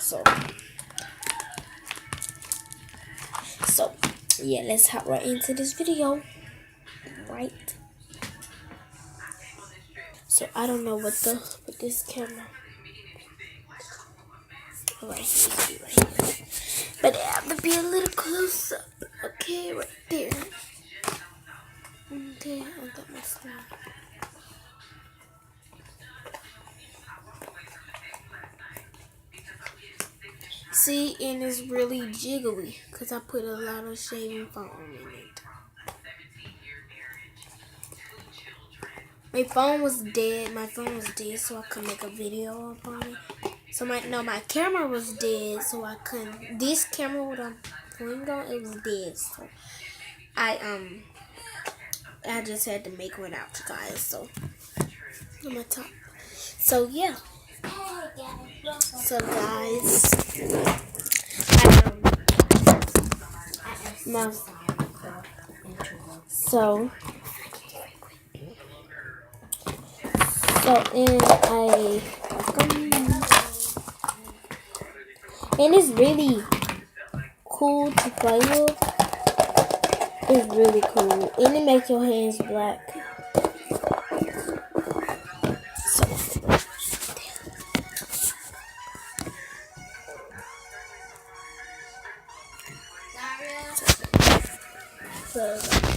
So yeah, let's hop right into this video. Right. So I don't know what this camera. Alright, right here. But I have to be a little close up. Okay, right there. Okay, I got my stand. See, and it's really jiggly because I put a lot of shaving foam in it. My phone was dead. So I couldn't make a video upon it. So my camera was dead, so I couldn't. This camera with a pointing on, it was dead. So I just had to make one out, guys. So on my top. So yeah. So guys, my so and it's really cool to play with. It's really cool, and it makes your hands black. So